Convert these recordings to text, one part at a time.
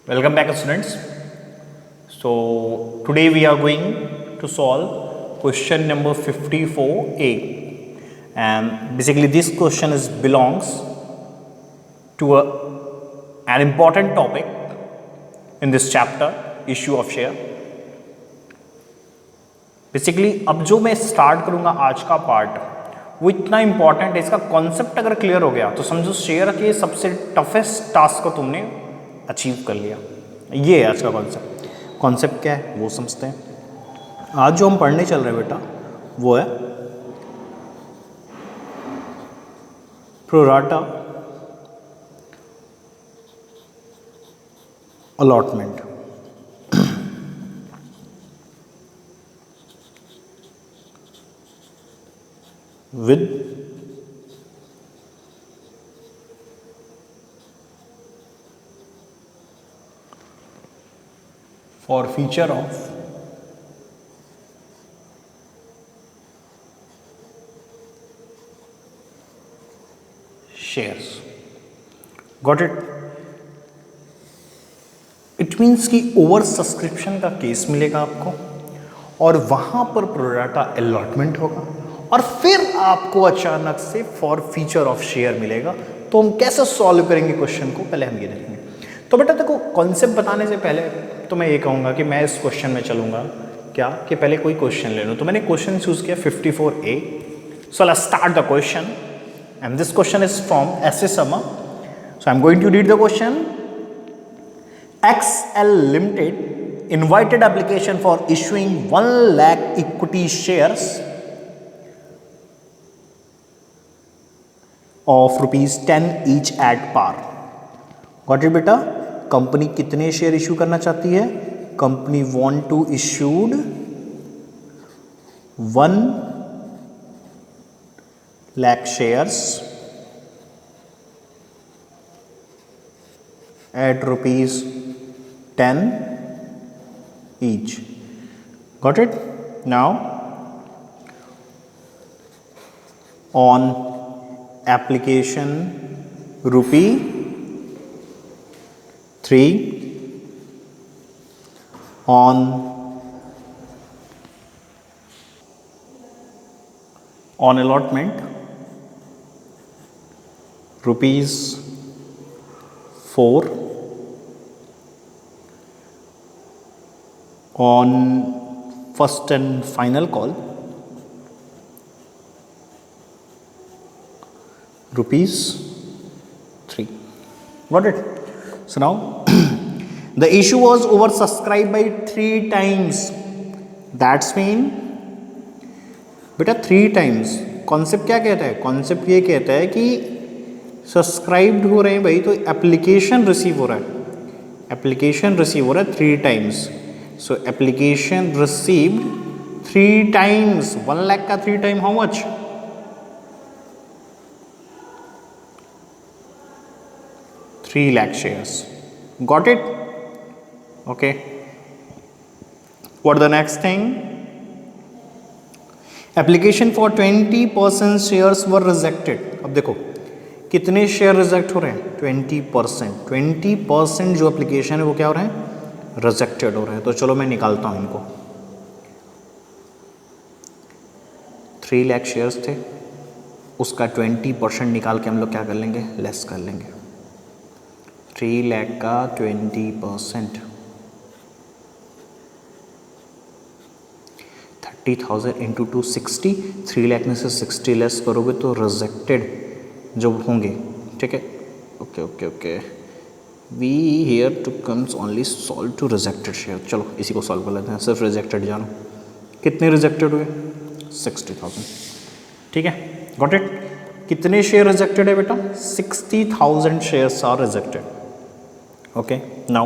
Welcome back, students. So today we are going to solve question number 54A, and basically this question belongs to an important topic in this chapter, issue of share. Basically अब जो मैं start करूंगा आज का part वो इतना important है, इसका कॉन्सेप्ट अगर क्लियर हो गया तो समझो शेयर के सबसे टफेस्ट टास्क को तुमने अचीव कर लिया। ये है आज का कॉन्सेप्ट। कॉन्सेप्ट क्या है वो समझते हैं। आज जो हम पढ़ने चल रहे हैं बेटा वो है pro rata allotment. with forfeiture of shares। Got it? It means कि ओवर सब्सक्रिप्शन का केस मिलेगा आपको और वहां पर प्रोराटा अलॉटमेंट होगा और फिर आपको अचानक से फॉरफीचर ऑफ शेयर मिलेगा। तो हम कैसे सॉल्व करेंगे क्वेश्चन को, पहले हम ये देखेंगे। तो बेटा देखो, कॉन्सेप्ट बताने से पहले तो मैं ये कहूँगा कि मैं इस क्वेश्चन में चलूँगा क्या कि पहले कोई क्वेश्चन ले लूँ। तो मैंने क्वेश्चन चूज़ किया 54A। So let's start the question and this question is from S A. Sharma. So I am going to read the question. XL Limited invited application for issuing 1 lakh equity shares of ₹10 each at par। Got it बेटा? Company कितने share issue करना चाहती है? Company want to issued 1 lakh shares at ₹10 each। Got it? Now on application ₹3 on allotment ₹4 on first and final call ₹3। Got it? So now the issue was oversubscribed by 3 times। That's mean बेटा 3 times। Concept क्या कहता है? Concept ये कहता है कि subscribed हो रहे हैं भाई, तो एप्लीकेशन रिसीव हो रहा है। एप्लीकेशन रिसीव हो रहा है 3 times। सो एप्लीकेशन रिसीव्ड 3 times। 1 लाख का 3 time how much? 3 lakh shares। Got it? Okay. What the next thing? Application for 20% shares were rejected। अब देखो कितने शेयर रिजेक्ट हो रहे हैं? 20%। 20% जो एप्लीकेशन है वो क्या हो रहे हैं? रिजेक्टेड हो रहे हैं। तो चलो मैं निकालता हूं इनको। 3 lakh शेयर्स थे, उसका 20% निकाल के हम लोग क्या कर लेंगे? लेस कर लेंगे। 3 लाख का 20%, 30,000 इंटू 260। 3 लाख में से 60 लेस करोगे तो रिजेक्टेड जो होंगे। ठीक है? Okay okay okay. We here to comes only solve to rejected share. चलो इसी को सॉल्व कर लेते हैं। सिर्फ रिजेक्टेड जानो। कितने रिजेक्टेड हुए? 60,000। ठीक है? Got it? कितने शेयर रिजेक्टेड है बेटा? 60,000 shares are rejected. Okay, now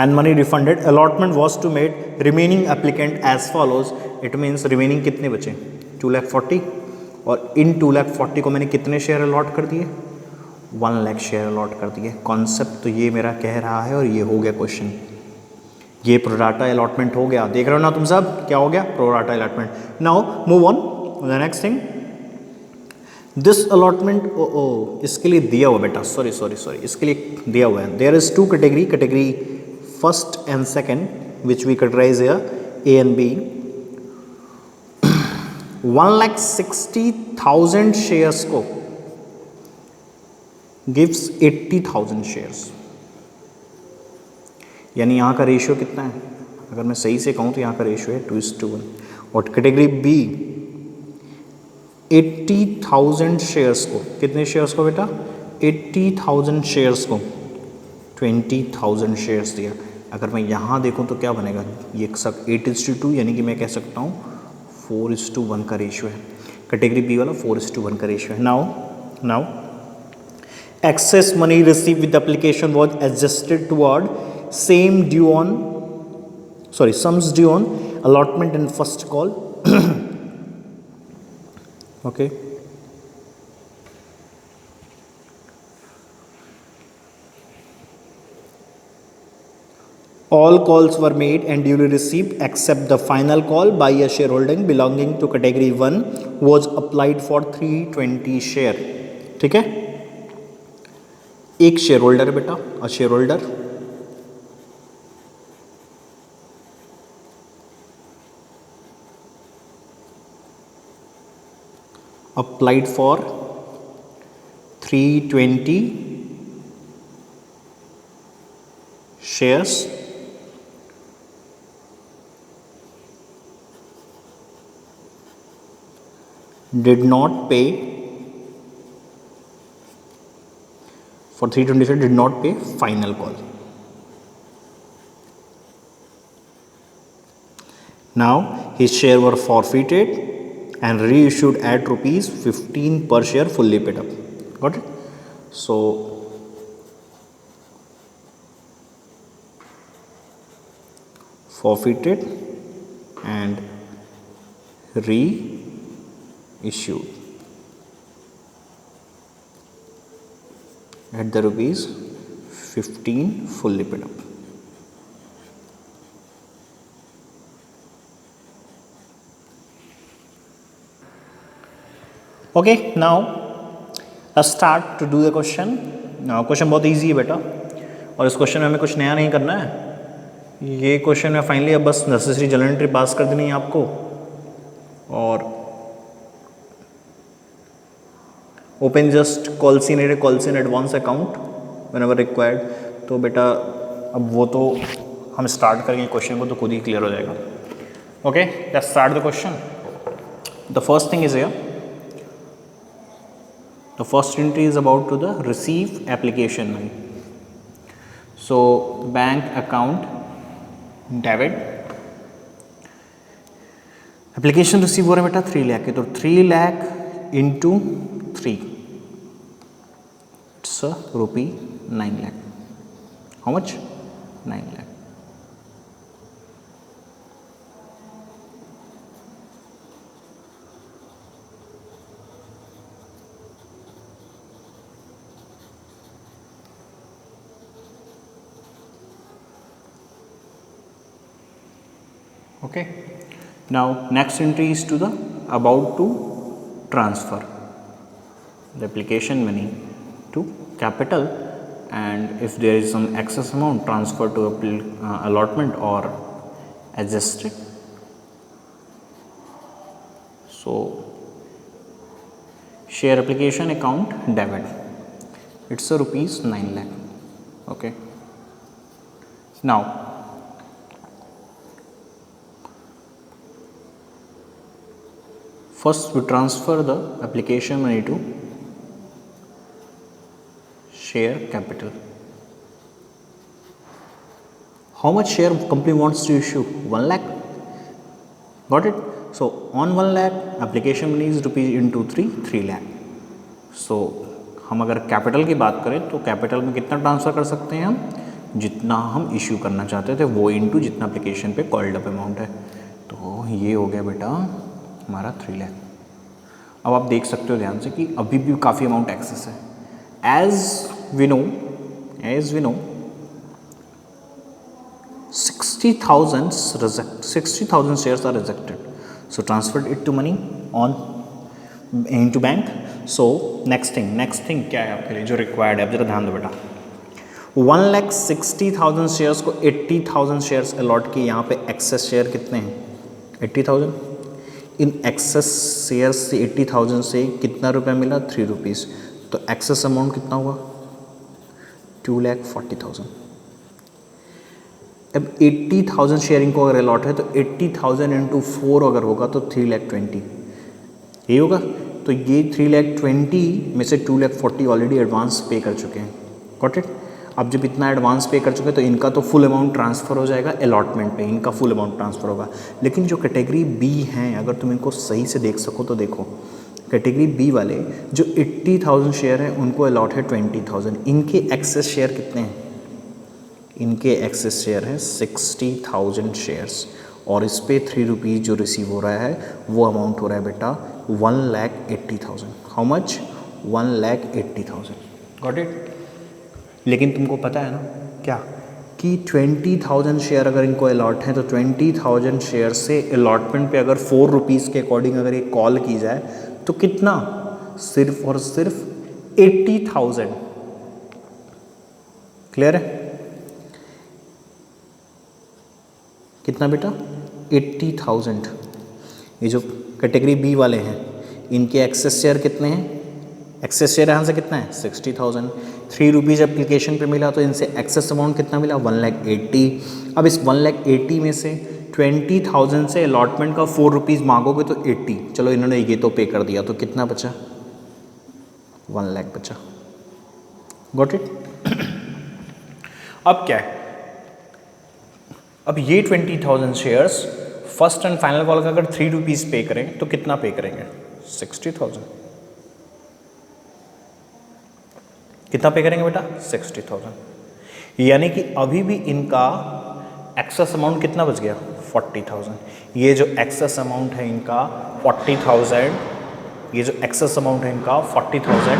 and money refunded। allotment was to made remaining applicant as follows। it means remaining कितने बचे? 2,40,000 और इन 2,40,000 को मैंने कितने शेयर अलॉट कर दिए? 1 लाख शेयर अलॉट कर दिए। कॉन्सेप्ट तो ये मेरा कह रहा है और ये हो गया क्वेश्चन। ये प्रोराटा अलॉटमेंट हो गया। देख रहे हो ना तुम सब? क्या हो गया? Pro rata allotment. Now move on the next thing. This allotment ओ इसके लिए दिया हुआ बेटा, सॉरी सॉरी सॉरी, इसके लिए दिया हुआ है. There is two category, category first and second which we categorize here A and B. 1,60,000 shares को गिव्स 80,000 शेयर्स. यानी यहाँ का रेशियो कितना है, अगर मैं सही से कहूँ तो यहाँ का रेशियो है 2:1. और कैटेगरी बी 80,000 शेयर्स को, कितने शेयर्स को बेटा, 80,000 शेयर्स को 20,000 शेयर्स दिया. अगर मैं यहाँ देखूँ तो क्या बनेगा, ये सब 8:2, यानी कि मैं कह सकता हूँ 4:1 का रेशियो है. कैटेगरी बी वाला 4:1 का रेशियो है. Now excess money received with the application was adjusted toward sums due on allotment and first call. Okay. All calls were made and duly received except the final call by a shareholding belonging to category 1 was applied for 320 share. ठीक है, एक share holder बेटा, a share holder applied for 320 shares did not pay for 320 shares, did not pay final call. Now his share were forfeited and reissued at rupees 15 per share fully paid up. Got it? So forfeited and reissued at the rupees 15 fully paid up. Okay, now let's start to do the question. Question बहुत easy है बेटा, और इस question में हमें कुछ नया नहीं करना है. ये क्वेश्चन में फाइनली अब बस नेसेसरी जनरल एंट्री पास कर देनी है आपको, और open just calls in advance account whenever required. तो बेटा अब वो तो हम स्टार्ट करेंगे क्वेश्चन को तो खुद ही क्लियर हो जाएगा. Okay, let's start the question. The first thing is here, the first entry is about to the receive application money. So bank account debit, application receive हो रहा है बेटा 3 लाख के, तो 3 lakh into 3 it's a rupee 9 lakh. How much? 9 lakh. Okay, now next entry is to the about to transfer the application money to capital, and if there is some excess amount transfer to allotment or adjusted. So share application account debit, it's a rupees 9 lakh. Okay, now first we transfer the application money to share capital. How much share company wants to issue? 1 lakh. Got it? So on 1 lakh application money is rupees into 3 lakh. So हम अगर capital की बात करें तो capital में कितना transfer कर सकते हैं हम, जितना हम इशू करना चाहते थे वो इनटू जितना एप्लीकेशन पे कॉल्ड अप अमाउंट है. तो ये हो गया बेटा हमारा 3 लाख. अब आप देख सकते हो ध्यान से कि अभी भी काफ़ी अमाउंट एक्सेस है. As we know 60,000 shares are rejected. So transferred it to money on into bank. So next thing क्या है आपके लिए जो रिक्वायर्ड है, अब जरा ध्यान दो बेटा। 1,60,000 शेयर्स को 80,000 शेयर्स अलॉट किए, यहाँ पे एक्सेस शेयर कितने हैं 80,000। इन एक्सेस शेयर्स से 80,000 से कितना रुपया मिला 3 रुपीज़, तो एक्सेस अमाउंट कितना हुआ 2,40,000। अब 80,000 शेयरिंग को अगर अलॉट है तो 80,000 इंटू 4 अगर होगा तो 3,20,000 यही होगा। तो ये 3,20,000 में से 2,40,000 ऑलरेडी एडवांस पे कर चुके हैं, गॉट इट। अब जब इतना एडवांस पे कर चुके हैं तो इनका तो फुल अमाउंट ट्रांसफ़र हो जाएगा अलॉटमेंट पे, इनका फुल अमाउंट ट्रांसफ़र होगा। लेकिन जो कैटेगरी बी हैं, अगर तुम इनको सही से देख सको तो देखो, कैटेगरी बी वाले जो 80,000 शेयर हैं उनको अलॉट है 20,000। इनके एक्सेस शेयर कितने हैं, इनके एक्सेस शेयर हैं 60,000 शेयर्स, और इस पे 3 रुपीज़ जो रिसीव हो रहा है वो अमाउंट हो रहा है बेटा 1,80,000। How much 1,80,000, got it. लेकिन तुमको पता है ना क्या कि 20,000 शेयर अगर इनको अलॉट हैं तो 20,000 शेयर से अलॉटमेंट पे अगर 4 रुपीज़ के अकॉर्डिंग अगर ये कॉल की जाए तो कितना, सिर्फ और सिर्फ 80,000। क्लियर है, कितना बेटा 80,000। ये जो कैटेगरी बी वाले हैं इनके एक्सेस शेयर कितने हैं, एक्सेस शेयर यहाँ से कितना है 60,000। 3 रुपीज़ एप्लीकेशन पे मिला तो इनसे एक्सेस अमाउंट कितना मिला 1,80,000। अब इस 1,80,000 में से 20,000 से अलॉटमेंट का 4 रुपीज़ मांगोगे तो 80, चलो इन्होंने ये तो पे कर दिया, तो कितना बचा 1,00,000 बचा, गॉट इट। अब क्या है, अब ये 20,000 shares first and final call का अगर 3 रुपीज़ पे करें तो कितना पे करेंगे 60,000। कितना पे करेंगे बेटा 60,000। यानी कि अभी भी इनका एक्सेस अमाउंट कितना बच गया 40,000। ये जो एक्सेस अमाउंट है इनका 40,000, ये जो एक्सेस अमाउंट है इनका 40,000।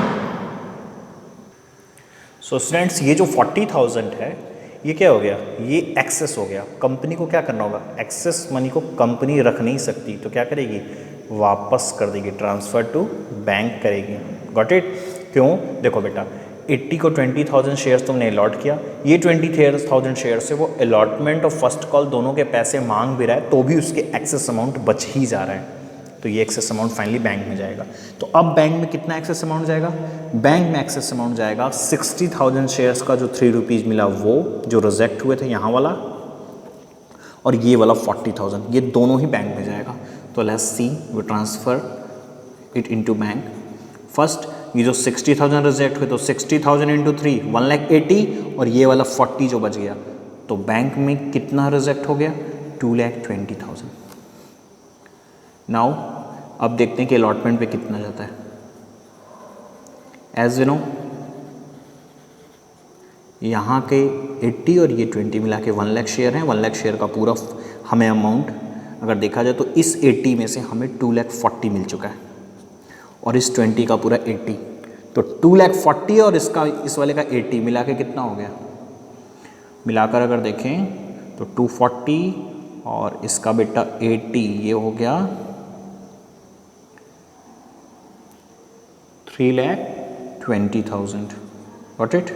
सो स्टूडेंट्स ये जो 40,000 है ये क्या हो गया, ये एक्सेस हो गया। कंपनी को क्या करना होगा, एक्सेस मनी को कंपनी रख नहीं सकती तो क्या करेगी, वापस कर देगी, ट्रांसफ़र टू बैंक करेगी, गॉट इट। क्यों, देखो बेटा 80 को 20,000 शेयर्स तुमने अलॉट किया, ये 20,000 शेयर से वो अलॉटमेंट और फर्स्ट कॉल दोनों के पैसे मांग भी रहा है तो भी उसके एक्सेस अमाउंट बच ही जा रहा है, तो ये एक्सेस अमाउंट फाइनली बैंक में जाएगा। तो अब बैंक में कितना एक्सेस अमाउंट जाएगा, बैंक में एक्सेस अमाउंट जाएगा 60,000 शेयर्स का जो 3 रुपीज़ मिला वो जो रिजेक्ट हुए थे यहाँ वाला, और ये वाला 40,000, ये दोनों ही बैंक में जाएगा। तो let's see we transfer it into bank. First ये जो 60,000 रिजेक्ट हुए तो 60,000 इंटू 3 1,80,000, और ये वाला 40 जो बच गया तो बैंक में कितना रिजेक्ट हो गया 2,20,000। नाउ अब देखते हैं कि अलॉटमेंट पे कितना जाता है। एज यू नो यहाँ के 80 और ये 20 मिला के 1,00,000 शेयर हैं, 1,00,000 शेयर का पूरा हमें अमाउंट अगर देखा जाए तो इस 80 में से हमें 2,40,000 मिल चुका है, और इस 20 का पूरा 80, तो 2,40,000 और इसका इस वाले का 80 मिला के कितना हो गया, मिलाकर अगर देखें तो 240 और इसका बेटा 80, ये हो गया 3,20,000, गॉट इट।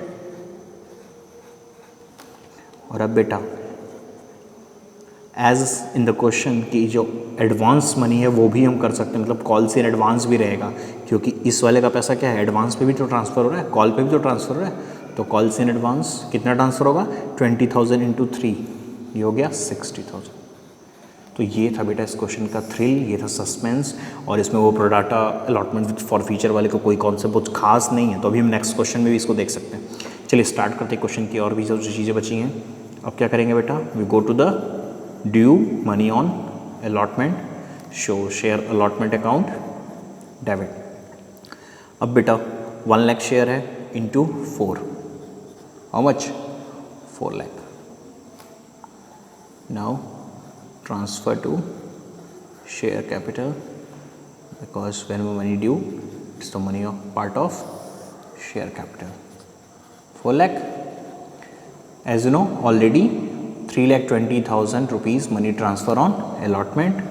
और अब बेटा एज इन द क्वेश्चन कि जो एडवांस मनी है वो भी हम कर सकते हैं, मतलब कॉल से एडवांस भी रहेगा, क्योंकि इस वाले का पैसा क्या है एडवांस पे भी तो ट्रांसफ़र हो रहा है, कॉल पे भी तो ट्रांसफ़र हो रहा है। तो कॉल से एडवांस कितना ट्रांसफ़र होगा 20,000 इंटू 3, ये हो गया 60,000। तो ये था बेटा इस क्वेश्चन का थ्रिल, ये था सस्पेंस, और इसमें वो प्रोडाटा अलॉटमेंट फॉर फ्यूचर वाले को कोई कॉन्सेप्ट बहुत खास नहीं है, तो अभी हम नेक्स्ट क्वेश्चन में भी इसको देख सकते हैं। चलिए स्टार्ट करते हैं क्वेश्चन की, और भी जो चीज़ें बची हैं। अब क्या करेंगे बेटा, we go to the due money on allotment, show share allotment account debit. अब बेटा 1,00,000 शेयर है into 4, how much 4,00,000। Now transfer to share capital, because when money due it's the money of part of share capital 4,00,000. As you know already 3,20,000 rupees money transfer on allotment,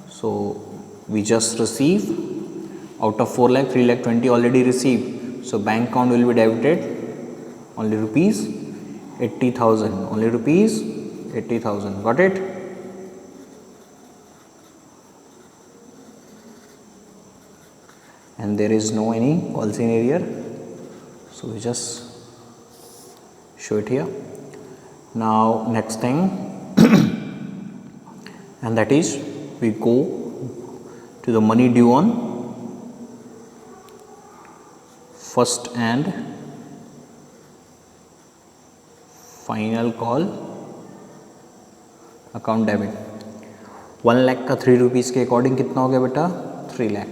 so we just receive Out of 4 lakh, 3 lakh 20 already received. So bank account will be debited only rupees 80,000. Only rupees 80,000. Got it? And there is no any call scene error. So we just show it here. Now next thing, and that is we go to the money due on first and final call account debit. 1 lakh का 3 rupees के according कितना हो गया बेटा? 3 lakh.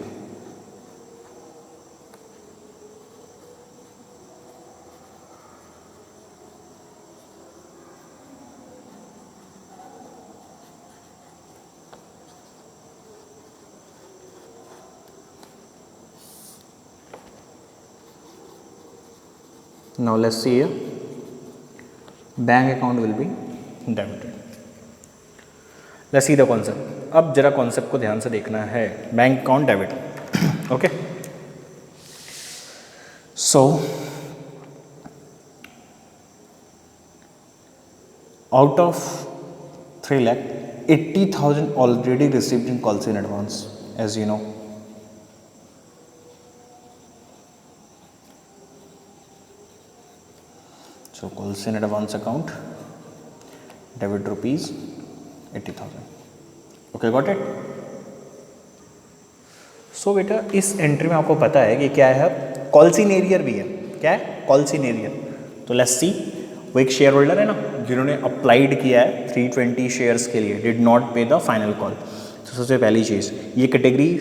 Now let's see here. Bank account will be debited. Let's see the concept. अब जरा concept को ध्यान से देखना है. Bank account debit. Okay, so out of 3 lakh, 80,000 already received in calls in advance, as you know. So calls in advance account debit rupees 80,000. Okay, got it? So बेटा इस entry में आपको पता है कि क्या है, कॉल्स इन एरियर भी है. क्या है? Calls in arrear. तो लेट्स सी, वो एक शेयर होल्डर है ना जिन्होंने अप्लाइड किया है 320 शेयर्स के लिए, डिड नॉट पे द फाइनल कॉल. तो सबसे पहली चीज़, ये कैटेगरी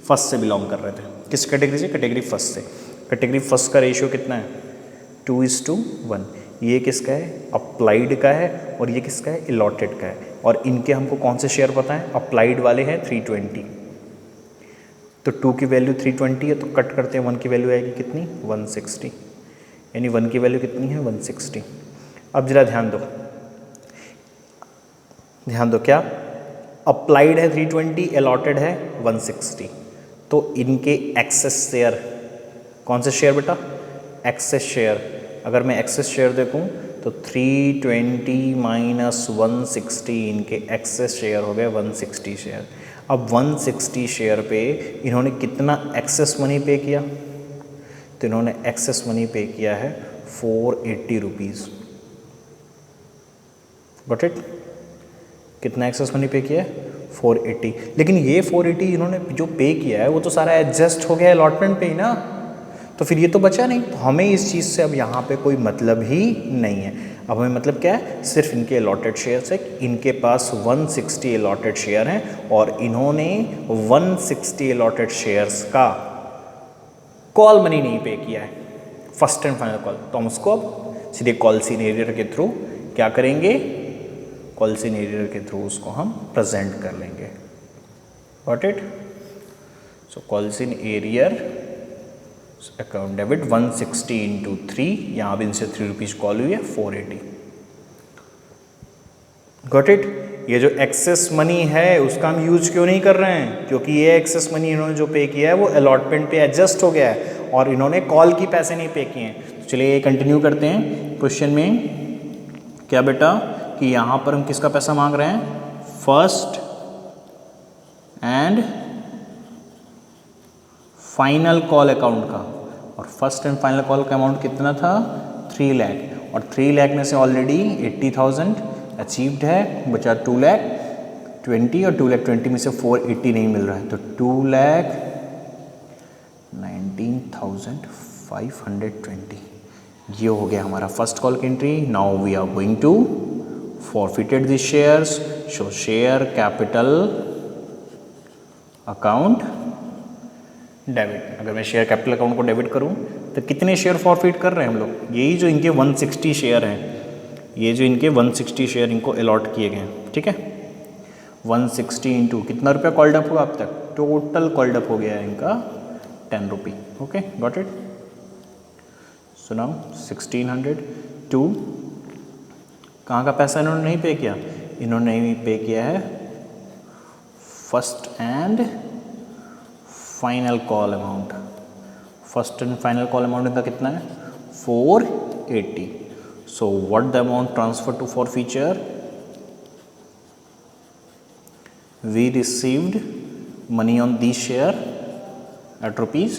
फर्स्ट से बिलोंग कर रहे थे. किस कैटेगरी से? कैटेगरी फर्स्ट से. कैटेगरी फर्स्ट का रेशियो कितना है? 2:1. ये किसका है? अप्लाइड का है. और ये किसका है? अलॉटेड का है. और इनके हमको कौन से शेयर पता है? अप्लाइड वाले हैं 320. तो 2 की वैल्यू 320 है, तो कट करते हैं 1 की वैल्यू आएगी कितनी? 160. यानी 1 की वैल्यू कितनी है? 160. अब जरा ध्यान दो, ध्यान दो. क्या? अप्लाइड है 320, अलॉटेड है 160. तो इनके एक्सेस शेयर, कौन से शेयर बेटा? Access share. अगर मैं एक्सेस शेयर देखूं तो 320 माइनस 160, इनके एक्सेस शेयर हो गए 160 शेयर. अब 160 शेयर पे इन्होंने कितना एक्सेस मनी पे किया? तो इन्होंने एक्सेस मनी पे किया है 480 रुपीज़. Got it? कितना एक्सेस मनी पे किया है? 480. लेकिन ये 480 इन्होंने जो पे किया है वो तो सारा एडजस्ट हो गया अलॉटमेंट पे ही ना. तो फिर ये तो बचा नहीं. तो हमें इस चीज़ से अब यहाँ पे कोई मतलब ही नहीं है. अब हमें मतलब क्या है? सिर्फ इनके अलॉटेड शेयर से. इनके पास 160 अलॉटेड शेयर हैं और इन्होंने 160 अलॉटेड शेयर्स का कॉल मनी नहीं पे किया है, फर्स्ट एंड फाइनल कॉल. तो हम उसको अब सीधे कॉल इन एरियर के थ्रू क्या करेंगे? कॉल इन एरियर के थ्रू उसको हम प्रेजेंट कर लेंगे. Got it? So call in arrear account debit 160 into 3, यहाँ भी इनसे 3 रुपीज़ कॉल हुई है 480. Got it? ये जो एक्सेस मनी है उसका हम यूज क्यों नहीं कर रहे हैं? क्योंकि ये एक्सेस मनी इन्होंने जो पे किया है वो अलॉटमेंट पे एडजस्ट हो गया है और इन्होंने कॉल की पैसे नहीं पे किए हैं. तो चलिए कंटिन्यू करते हैं क्वेश्चन में. क्या बेटा कि यहाँ पर हम किसका पैसा मांग रहे हैं? First and final call account का. और फर्स्ट एंड फाइनल कॉल का अमाउंट कितना था? 3 लाख. और 3 लाख में से ऑलरेडी 80,000 अचीव्ड है, बचा 2,20,000 और 2,20,000 में से 480 नहीं मिल रहा है. तो 2,19,520 ये हो गया हमारा फर्स्ट कॉल की एंट्री. Now we are going to forfeited the shares. Show share capital account debit. अगर मैं शेयर कैपिटल अकाउंट को डेबिट करूं तो कितने शेयर फॉरफिट कर रहे हैं हम लोग? यही जो इनके 160 शेयर हैं, ये जो इनके 160 शेयर इनको अलॉट किए गए हैं. ठीक है, 160 इंटू कितना रुपया कॉल्ड अप हुआ अब तक? टोटल कॉल्ड अप हो गया है इनका 10 rupee. Okay, got it? So now 1600 टू कहाँ का पैसा इन्होंने नहीं पे किया? इन्होंने नहीं पे किया है first and final call amount, first and final call amount इनका कितना है 480. So what the amount transfer to forfeiture, we received money on this share at rupees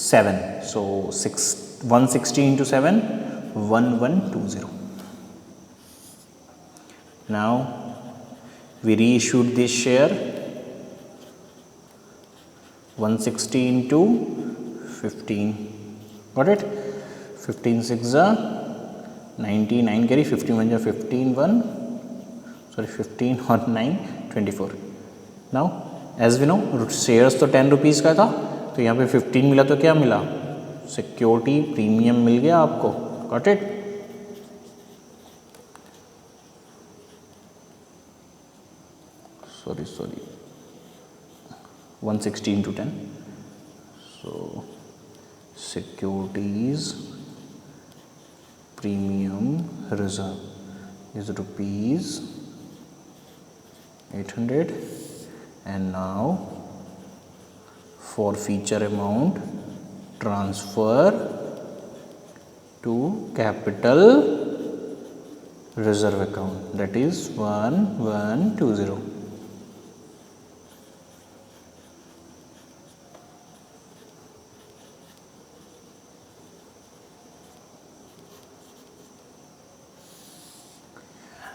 7. So 160 into 7, 1120. Now we reissued this share, 160 into 15. Got it? 15 6 are 99 carry, 15 1 15 1, sorry 15 or 9 24. Now as we know shares तो 10 rupees का था, तो यहाँ पे 15 मिला तो क्या मिला, सिक्योरिटी प्रीमियम मिल गया आपको. Got it? Sorry 160 into 10. So securities premium reserve is rupees 800. And now for feature amount transfer to capital reserve account, that is 1120.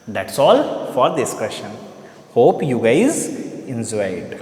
That's all for this question. Hope you guys enjoyed.